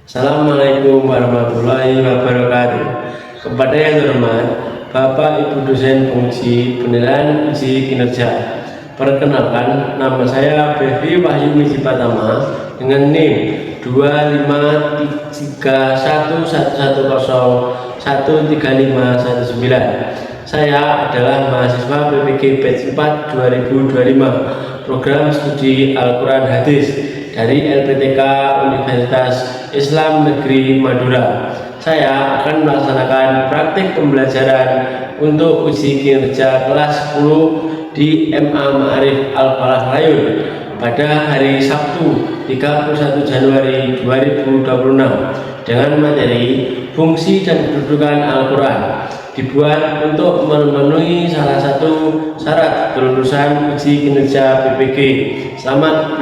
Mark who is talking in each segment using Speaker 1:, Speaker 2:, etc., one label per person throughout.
Speaker 1: Assalamualaikum warahmatullahi wabarakatuh. Kepada yang terhormat Bapak Ibu dosen fungsi penilaian uji kinerja, perkenalkan, nama saya Bevi Wahyu Miji Pratama dengan NIM 2531110135119. Saya adalah mahasiswa PPG Batch 4 2025 Program Studi Al-Quran Hadis dari LPTK Universitas Islam Negeri Madura. Saya akan melaksanakan praktik pembelajaran untuk uji kinerja kelas 10 di MA Ma'arif Al-Falah Layun pada hari Sabtu 31 Januari 2026 dengan materi fungsi dan kedudukan Al-Quran, dibuat untuk memenuhi salah satu syarat kelulusan uji kinerja PPG. Selamat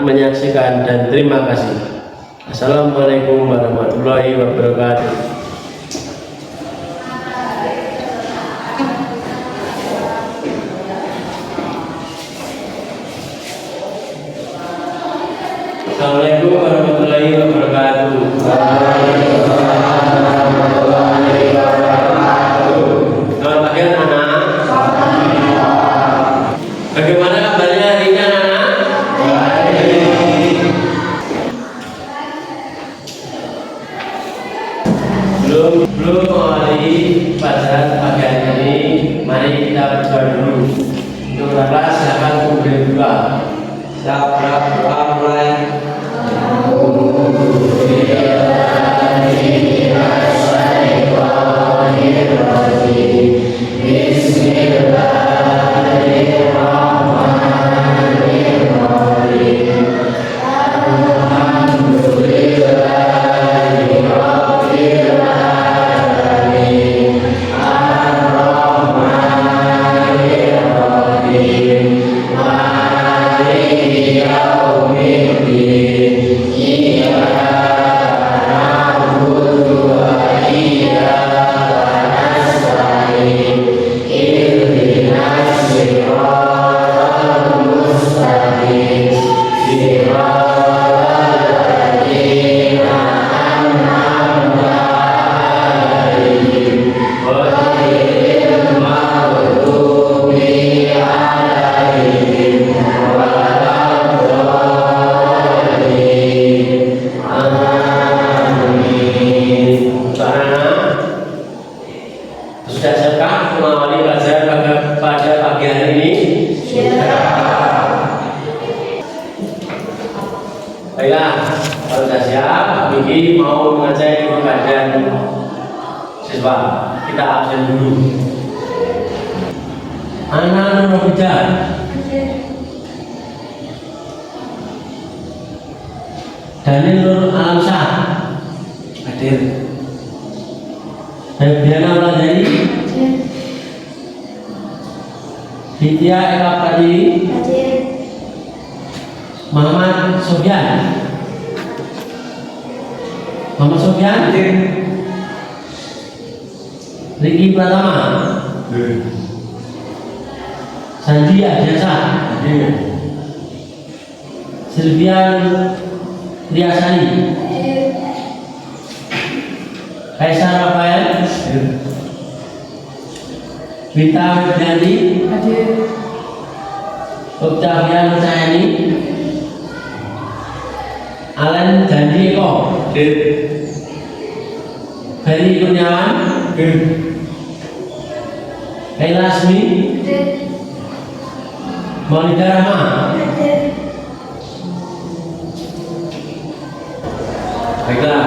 Speaker 1: menyaksikan dan terima kasih. Assalamualaikum warahmatullahi wabarakatuh. Assalamualaikum warahmatullahi wabarakatuh. Selamat pagi anak-anak. Bagaimana kabarnya hari ini anak-anak? Belum mengawali pelajaran pagi hari ini, mari kita berdoa dulu. Untuk kelas silakan kemudian berdoa. Siap, berdoa mulai. Sudah siapkah mengawali pelajaran pada pagi hari ini? Baiklah, kalau sudah siap, Miki mau mengecek keadaan siswa. Kita absen dulu. Ana Nur Hujan, Daniel Nur Alamsyah, hadir. Febriana Wulandari, Vidya Eka Pratiri, Muhammad Sofyan, Riki Pratama, Sandi Adiasa, Silvian Triasani, Kaisar Rafael, Vita Widyati, Octavian Cahayani, Alan Janji Eko, Ferry Kurniawan, Kaila Asmi, Maulida Rahma. Baiklah,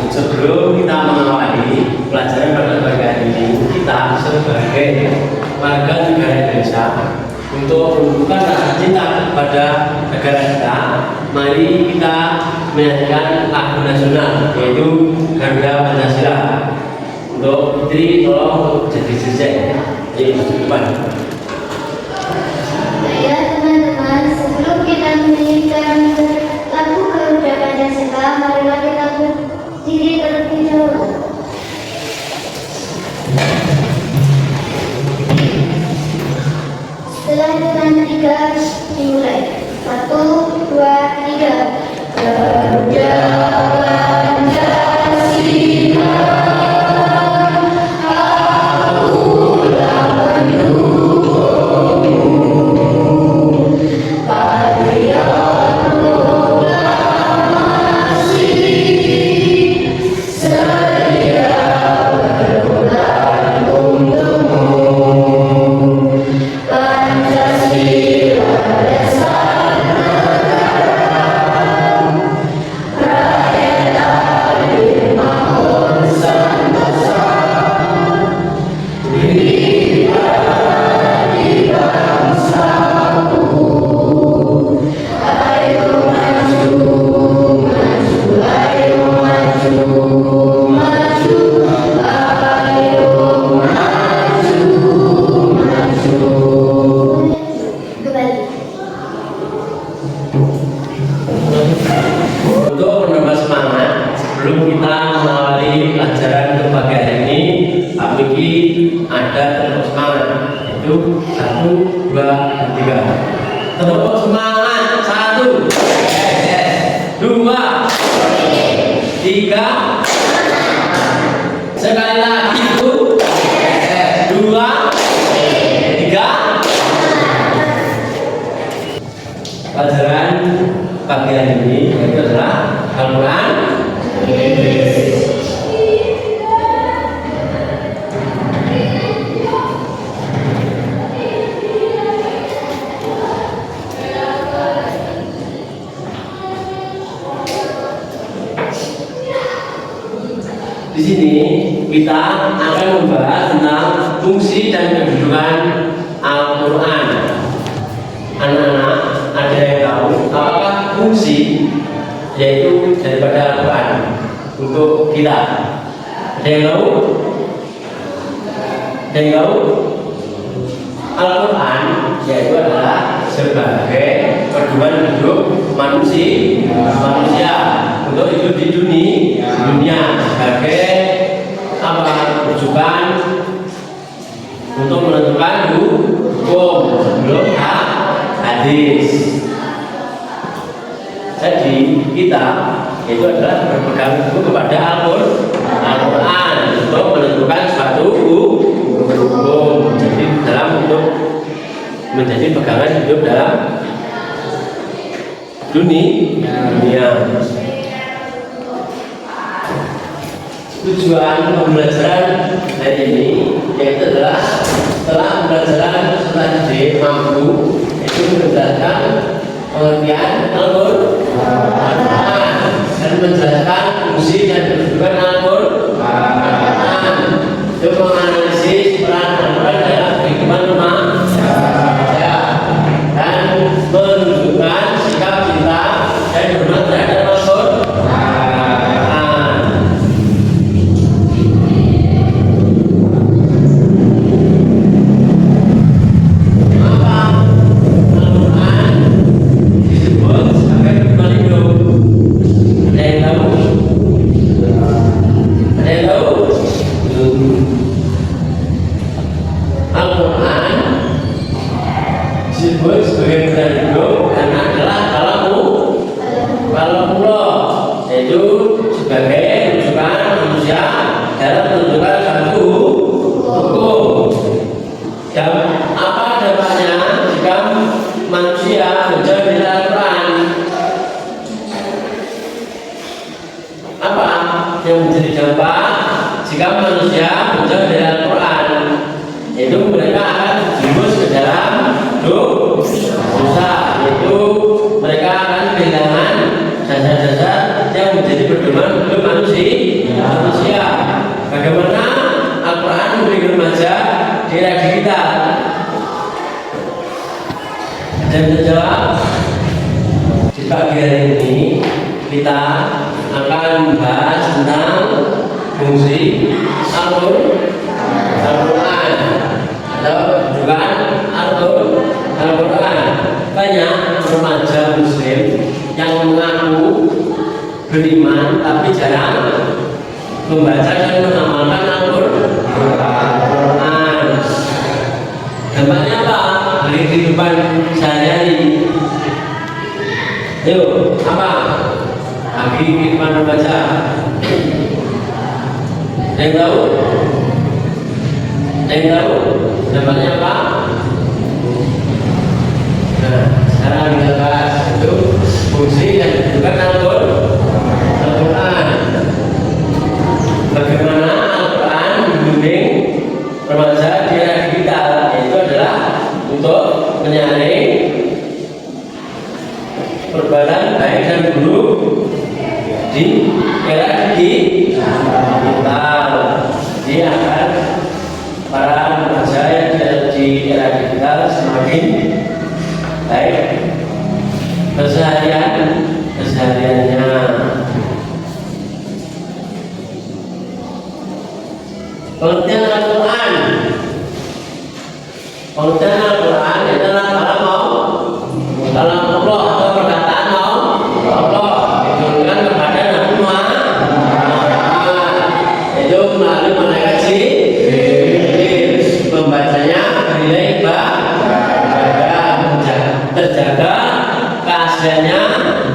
Speaker 1: sebelum kita mengawali pelajaran pada pagi hari ini, kita sebagai warga negara Indonesia untuk menunjukkan rasa cinta kepada negara kita, mari kita menyanyikan lagu nasional yaitu Garuda Pancasila. Untuk Fitri tolong jadi sisek di depan.
Speaker 2: Ya teman-teman, sebelum kita menyanyikan lagu Garuda Pancasila, marilah kita berdiri terlebih dahulu. Setelah hitungan 3 dimulai. 1, 2, 3. Garuda Pancasila. Pelajaran pagi hari ini yaitu adalah Al-Quran. Di sini kita akan membahas tentang fungsi dan kedudukan Al-Quran. Anak-anak, ada yang tahu apakah fungsi yaitu daripada Al-Quran untuk kita? Ada yang tahu? Ada yang tahu? Al-Quran yaitu adalah sebagai pedoman hidup manusia untuk hidup di dunia sebagai apa? Rujukan untuk menentukan hukum sebelum hadis. Jadi kita itu adalah berpegang teguh kepada Al-Quran untuk menentukan suatu hukum. Jadi dalam untuk menjadi pegangan hidup dalam dunia. Tujuan pembelajaran hari ini yaitu adalah setelah pembelajaran tadi mampu itu menjelaskan pengertian Al-Quran dan menjelaskan fungsi dan kedudukan Al-Quran, itu menganalisis peran Al-Quran dalam kehidupan manusia dan menunjukkan sikap cinta dan hormat terhadap Al-Quran. Yang menjadi dampak jika manusia menjauh dari Al-Quran, itu mereka akan terjerumus ke dalam dosa, yaitu mereka akan kehilangan dasar-dasar yang menjadi pedoman hidup manusia. Bagaimana Al-Quran memberi remaja di era digital? Dan menjawab pagi hari ini kita akan membahas tentang fungsi Al-Quran atau kedudukan Al-Quran. Banyak remaja Muslim yang mengaku beriman tapi jarang membaca dan mengamalkan Al-Quran. Dampaknya apa? Dari kehidupan sehari-hari. Yuk, apa? Bagi kehidupan remaja. Yang tahu? Dampaknya apa? Nah, sekarang kita bahas itu fungsi dan kedudukan Al-Quran. Bagaimana Al-Quran membimbing remaja di era digital, yaitu adalah untuk menyaring perbuatan baik dan buruk di era digital. Jadi akan para remaja yang di era digital semakin baik kesehariannya. Pengertian Al-Quran adalah kalam Allah atau perkataan Allah diturunkan kepada Nabi Muhammad, itu melalui malaikat Jibril. Membacanya bernilai ibadah, terjaga keasliannya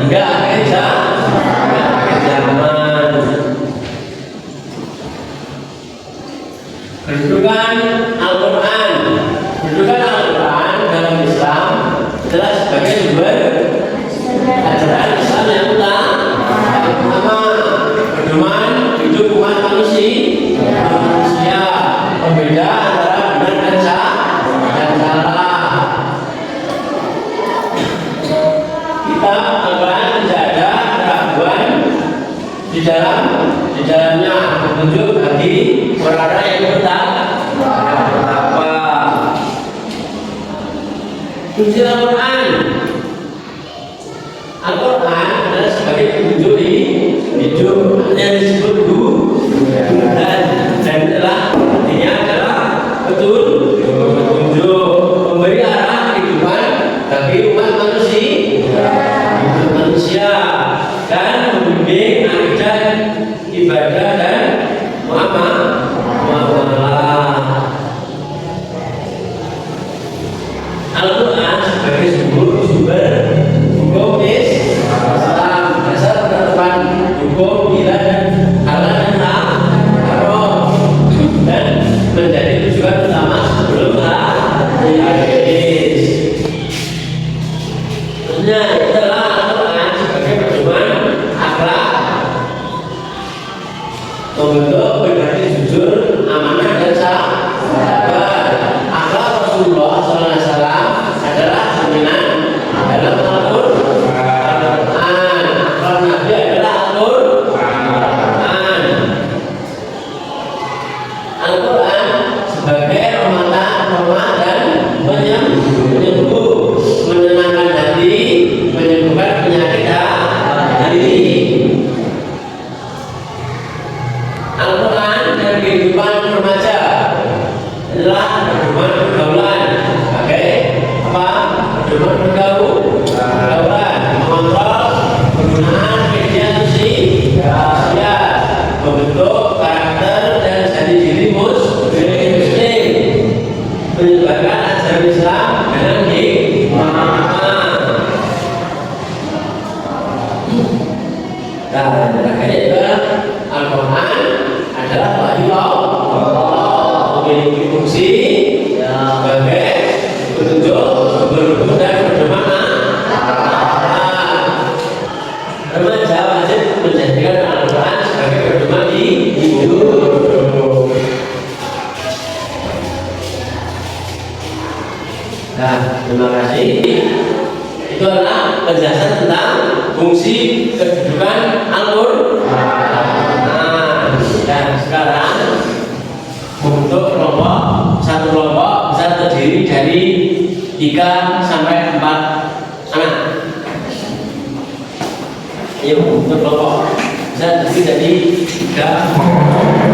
Speaker 2: hingga akhir zaman. Kedudukan Al-Quran dalam Islam adalah sebagai sumber ajaran Islam yang pertama, pedoman hidup umat manusia, pembeda antara benar dan salah. Kitab Al-Quran tidak ada keraguan di dalamnya, petunjuk bagi orang-orang yang bertakwa. Fungsi Al-Quran adalah sebagai petunjuk hidup yang disebut dan adalah artinya adalah petunjuk memberi arah kehidupan bagi umat manusia dan membimbing akidah, ibadah dan muamalah. Al-Quran sebagai sumber hukum Islam, dasar penetapan hukum halal dan haram, dan menjadi tujuan utama sebelum hadis. Maksudnya adalah Al-Quran sebagai pedoman akhlak, membentuk pribadi jujur, amanah dan sabar. Akhlak Rasulullah SAW adalah cerminan dalam Al-Quran. Akhlak Nabi adalah Al-Quran. Al-Quran sebagai rahmat dan penyembuh, menenangkan hati, menyembuhkan penyakit hati. Al-Quran dan kehidupan remaja adalah pedoman pergaulan. Sebagai apa? Pedoman pergaulan, mengontrol penggunaan media sosial, membentuk karakter dan jati diri Muslim, menyebarkan ajaran Islam dengan hikmah. Dan terakhir adalah Al-Quran adalah wahyu Allah, memiliki fungsi sebagai petunjuk, berhukum dan pedoman. Remaja wajib menjadikan Al-Quran sebagai pedoman hidup. Nah, terima kasih. Itu adalah penjelasan tentang fungsi kedudukan Al-Quran. Dan sekarang untuk satu kelompok bisa terdiri dari 3 sampai 4 anak. Ayo untuk kelompok bisa terdiri dari 3.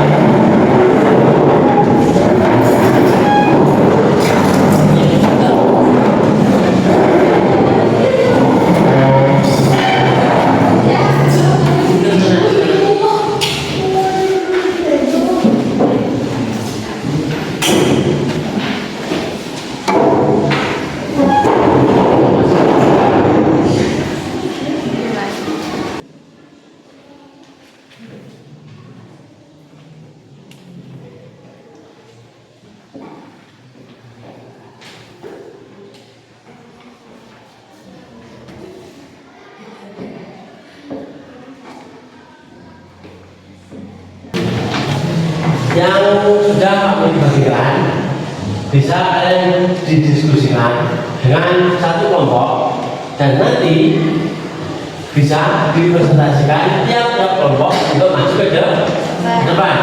Speaker 2: Yang sudah kami bagikan bisa kalian didiskusikan dengan satu kelompok dan nanti bisa dipresentasikan tiap-tiap kelompok untuk masuk ke depan.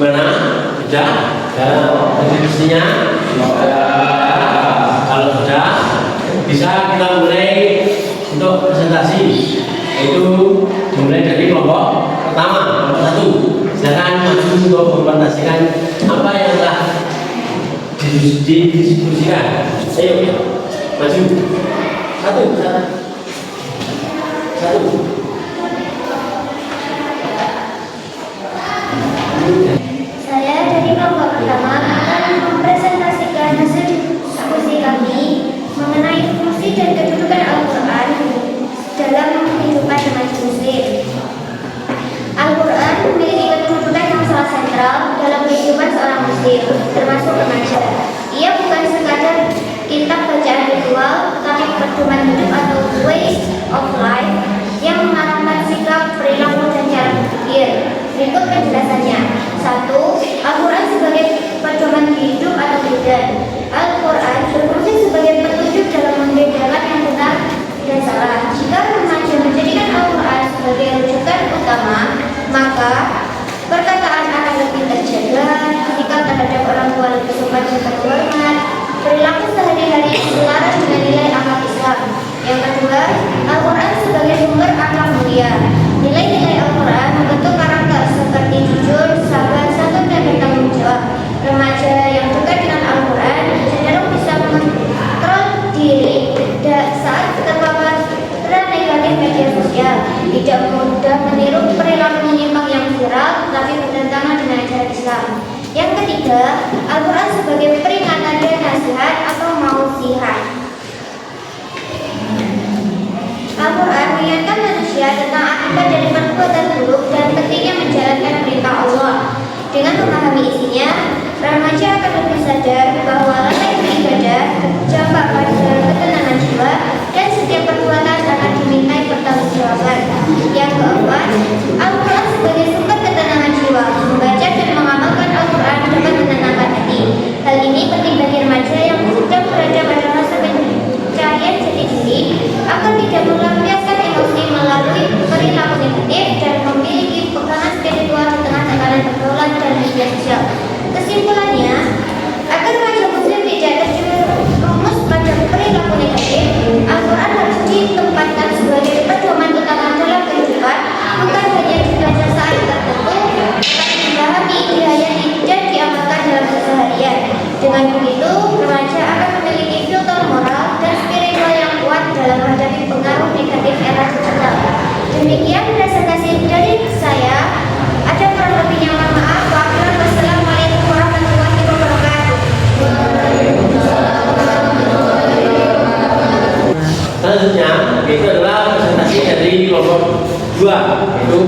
Speaker 2: Mana? Sudah? Diskusinya? Kalau sudah, bisa kita mulai untuk presentasi, yaitu mulai dari kelompok pertama, kelompok 1. Silakan maju untuk mempresentasikan apa yang telah didiskusikan. Ayo, maju. Satu.
Speaker 3: Saya dari kelompok pertama akan mempresentasikan hasil diskusi kami mengenai fungsi dan kedudukan Al-Quran dalam kehidupan remaja muslim. Al-Quran memiliki kedudukan yang sangat sentral dalam kehidupan seorang muslim, termasuk remaja. Ia bukan sekadar kitab bacaan ritual, tapi pedoman hidup atau ways of life yang mengarahkan sikap, perilaku, dan cara berpikir. Berikut penjelasannya. 1. Al-Quran sebagai pedoman hidup atau bidan. Al-Quran berfungsi sebagai petunjuk dalam membedakan yang benar dan salah. Jika remaja menjadikan Al-Quran sebagai rujukan utama, maka perkataan akan lebih terjaga, sikap terhadap orang tua lebih sopan dan terhormat, perilaku sehari-hari selaras dengan nilai akhlak Islam. Yang kedua, Al-Quran sebagai sumber akhlak mulia. Nilai-nilai Al-Quran membentuk karakter seperti jujur, sabar, santun, dan bertanggung jawab. Remaja yang dekat dengan Al-Quran cenderung bisa mengontrol diri saat terpapar tren negatif media sosial, tidak mudah meniru perilaku menyimpang yang viral, tapi bertentangan dengan ajaran Islam. Yang ketiga, Al-Quran sebagai peringatan dan nasihat atau mausihat. Al-Quran mengingatkan manusia tentang akibat dari perbuatan buruk dan pentingnya menjalankan perintah Allah. Dengan memahami isinya, remaja akan lebih sadar bahwa lantai beribadah berdampak pada ketenangan jiwa dan setiap perbuatan akan dimintai pertanggungjawaban. Yang keempat, Al-Quran sebagai sumber ketenangan jiwa. Membaca dan mengamalkan Al-Quran dapat menenangkan hati. Hal ini penting bagi remaja yang sedang berada pada masa pencarian jati diri agar tidak melampiaskan emosi melalui perilaku negatif dan memiliki pegangan spiritual di tengah tekanan pergaulan dan media sosial. Dengan begitu, remaja akan memiliki filter moral dan spiritual yang kuat dalam menghadapi pengaruh negatif era digital. Demikian presentasi dari saya. Ada kurang lebihnya mohon maaf. Wassalamualaikum warahmatullahi wabarakatuh.
Speaker 2: Selanjutnya itu adalah presentasi dari kelompok 2, itu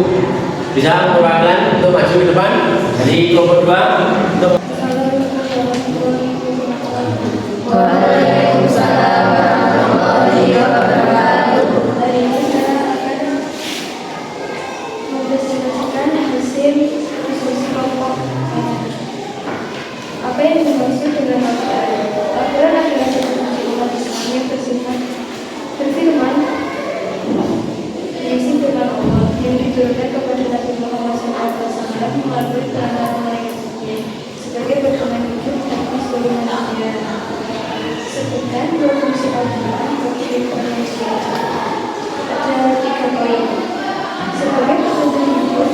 Speaker 2: bisa perwakilan untuk maju ke depan dari kelompok 2 untuk
Speaker 4: Waalaikumsalam warahmatullahi wabarakatuh.
Speaker 3: Hari ini saya akan mempresentasikan hasil diskusi kelompok. Apa yang dimaksud dengan Al-Quran? Al-Quran adalah satu buku umat Islam yang berfirman berisi firman Allah yang diturunkan kepada Nabi Muhammad SAW melalui tangan malaikatnya sebagai pedoman hidup bagi seluruh manusia. Sebutkan dua fungsi Al-Quran bagi kehidupan manusia. Ada 3 poin. Sebagai pedoman hidup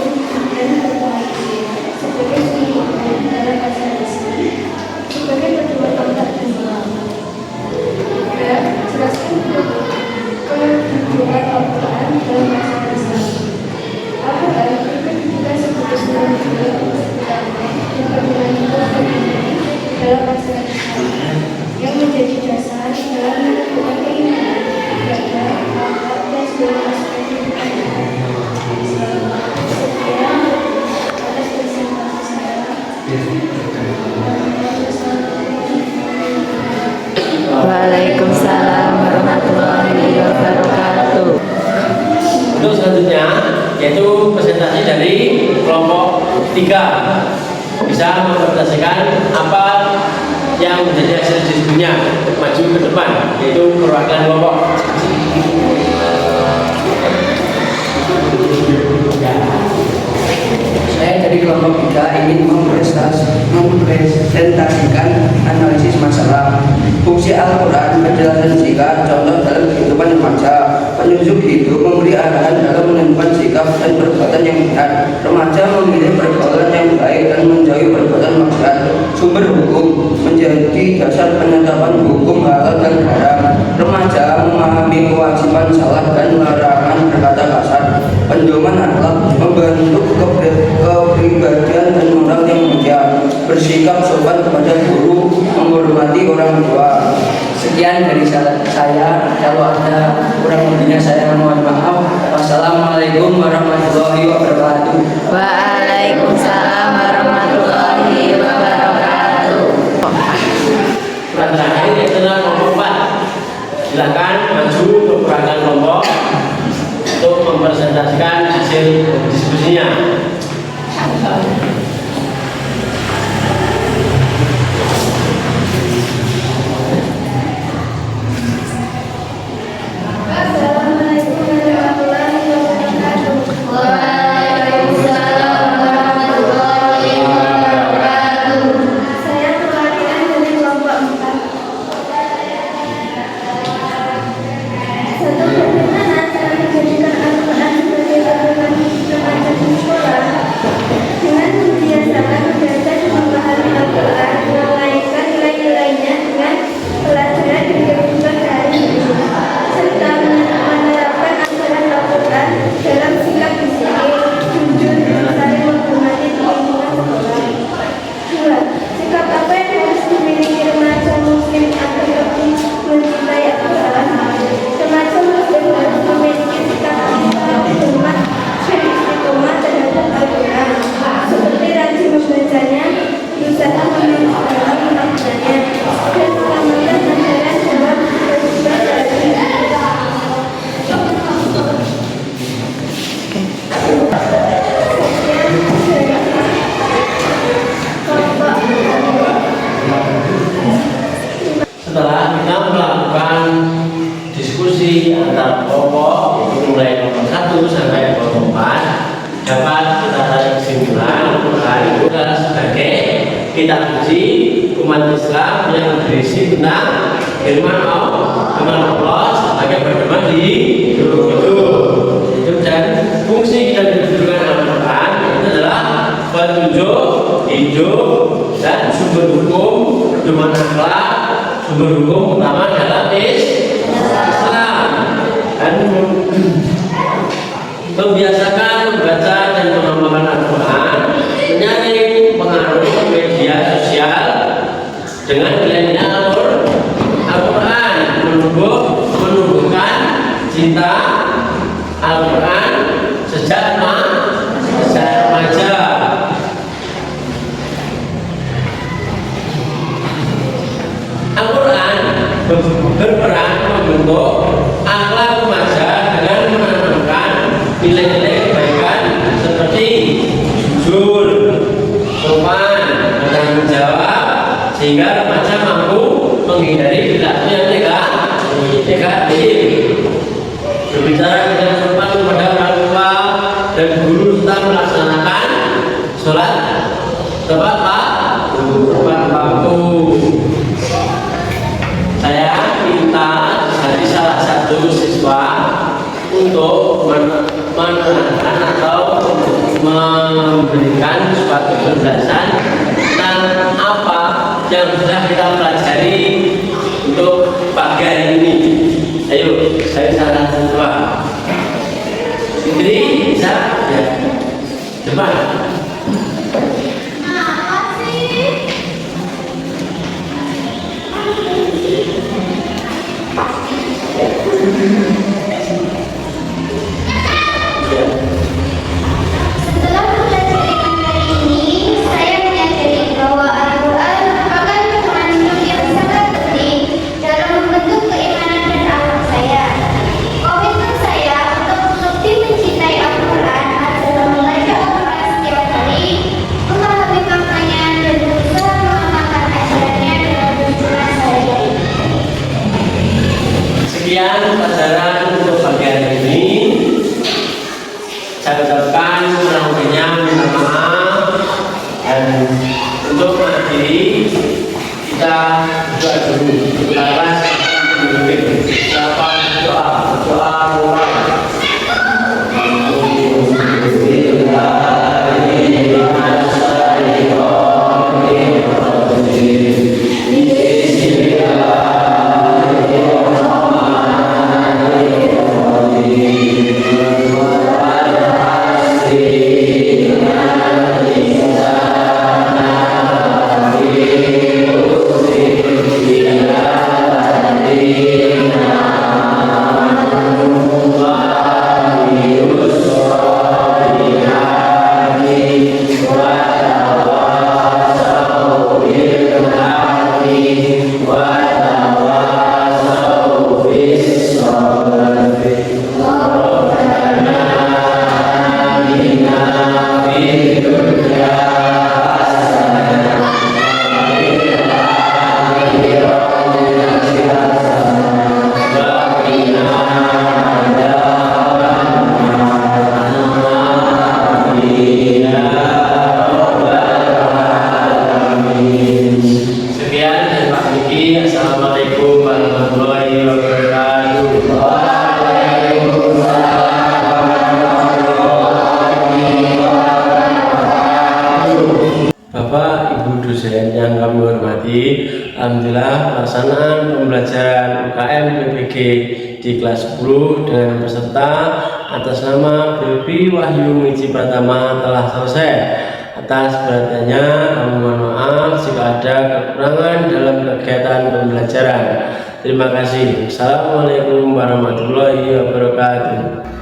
Speaker 3: dan berbahagia, sebagai sumber dalam asal rezeki, sebagai pedoman otak dan moral. Dan jelaskan kedudukan Al-Quran dalam masalah Islam. Al-Quran berkedudukan sebagai sumber hidup utama dan pedoman hidup dalam masalah Islam, yang menjadi dasar dalam menentukan keimanan, ibadah, akhlak, dan seluruh aspek kehidupan Islam. Sekian atas presentasi saya.
Speaker 4: Waalaikumsalam warahmatullahi wabarakatuh.
Speaker 2: untuk selanjutnya yaitu presentasi dari kelompok 3, bisa mempresentasikan apa yang menjadi hasil diskusinya untuk maju ke depan, yaitu perwakilan kelompok.
Speaker 5: Saya dari kelompok 3 ingin mempresentasikan analisis masalah. Fungsi Al-Quran, penjelasan sikap, contoh dalam kehidupan remaja, penunjuk hidup, memberi arahan dalam menentukan sikap dan perbuatan yang benar. Remaja memilih pergaulan yang baik dan menjauhi perbuatan maksiat. Sumber hukum menjadi dasar penetapan hukum halal dan haram. Remaja memahami kewajiban salah dan larangan berkata kasar. Pedoman akhlak membentuk kepribadian dan moral yang mulia, bersikap sopan kepada guru, menghormati orang tua. Sekian dari saya. Kalau ada kurang lebihnya saya mohon maaf. Wassalamualaikum warahmatullahi wabarakatuh.
Speaker 4: Waalaikumsalam warahmatullahi wabarakatuh.
Speaker 2: Dan terakhir yaitu kelompok 4. Silakan maju untuk perwakilan kelompok untuk mempresentasikan hasil diskusinya.
Speaker 3: Assalamualaikum warahmatullahi wabarakatuh.
Speaker 4: Waalaikumsalam warahmatullahi wabarakatuh.
Speaker 3: Saya perwakilan dari kelompok 4. Satu bagaimana cara menjadikan Al-Quran sebagai pedoman remaja di sekolah dengan membiasakan membaca dan memahami Al-Quran, mengaitkan nilai-nilainya dengan pelajaran di kehidupan sehari-hari, serta menerapkan ajaran Al-Quran dalam sikap disiplin, jujur, dan saling menghormati di lingkungan sekolah. 2. Sikap apa yang harus dimiliki remaja muslim agar lebih mencintai Al-Quran? Remaja muslim harus memiliki sikap hikmah dan istiqomah terhadap Al-Quran, seperti rajin membacanya, berusaha dalam menafsirkannya, dan mengamalkan ajaran dalam kehidupan sehari-hari.
Speaker 2: Setelah kita melakukan diskusi antar kelompok, itu mulai kelompok 1 sampai kelompok 4, dapat kita tarik kesimpulan Al-Quran itu adalah sebagai kitab suci umat Islam yang berisi tentang firman Allah sebagai pedoman di hidup. Itu dan fungsi dan kedudukan Al-Quran itu adalah petunjuk hidup dan sumber hukum pedoman akhlak, sumber hukum utama dalam Islam. Dan membiasakan membaca dan mengamalkan Al-Quran, menyaring pengaruh media sosial dengan nilai-nilai Al-Quran, menumbuhkan cinta Al-Quran sejak remaja. Al-Quran berperan membentuk akhlak remaja dengan menanamkan nilai-nilai kebaikan seperti jujur, sopan, bertanggung jawab, sehingga remaja mampu menghindari perilaku yang negatif. Berbicara dengan sopan kepada orang tua dan guru serta melaksanakan sholat tepat waktu. Saya minta dari salah satu siswa untuk menerangkan atau memberikan suatu penjelasan tentang apa yang sudah kita pelajari untuk pagi hari ini. Ayo, saya salah siswa. Fitri, bisa? Ya. Cepat.
Speaker 3: Setelah belajar ilmu hari ini, saya menyadari bahwa Al-Quran merupakan pedoman hidup yang sangat penting dalam membentuk keimanan dan akhlak saya. Komitmen saya untuk lebih mencintai Al-Quran adalah membaca Al-Quran setiap hari, memahami maknanya dan berusaha mengamalkan ajarannya dalam kehidupan sehari-hari.
Speaker 2: Sekian pelajaran untuk pagi hari ini. Saya ucapkan kurang-lebihnya minta maaf, dan untuk mengakhiri kita berdoa dulu. Assalamualaikum warahmatullahi wabarakatuh. Bapak, Ibu dosen yang kami hormati, alhamdulillah pelaksanaan pembelajaran UKM PPG di kelas 10 dengan peserta atas nama Bilby Wahyu Miji Pratama telah selesai. Atas perhatiannya, kami mohon maaf jika ada kekurangan dalam kegiatan pembelajaran. Terima kasih. Assalamualaikum warahmatullahi wabarakatuh.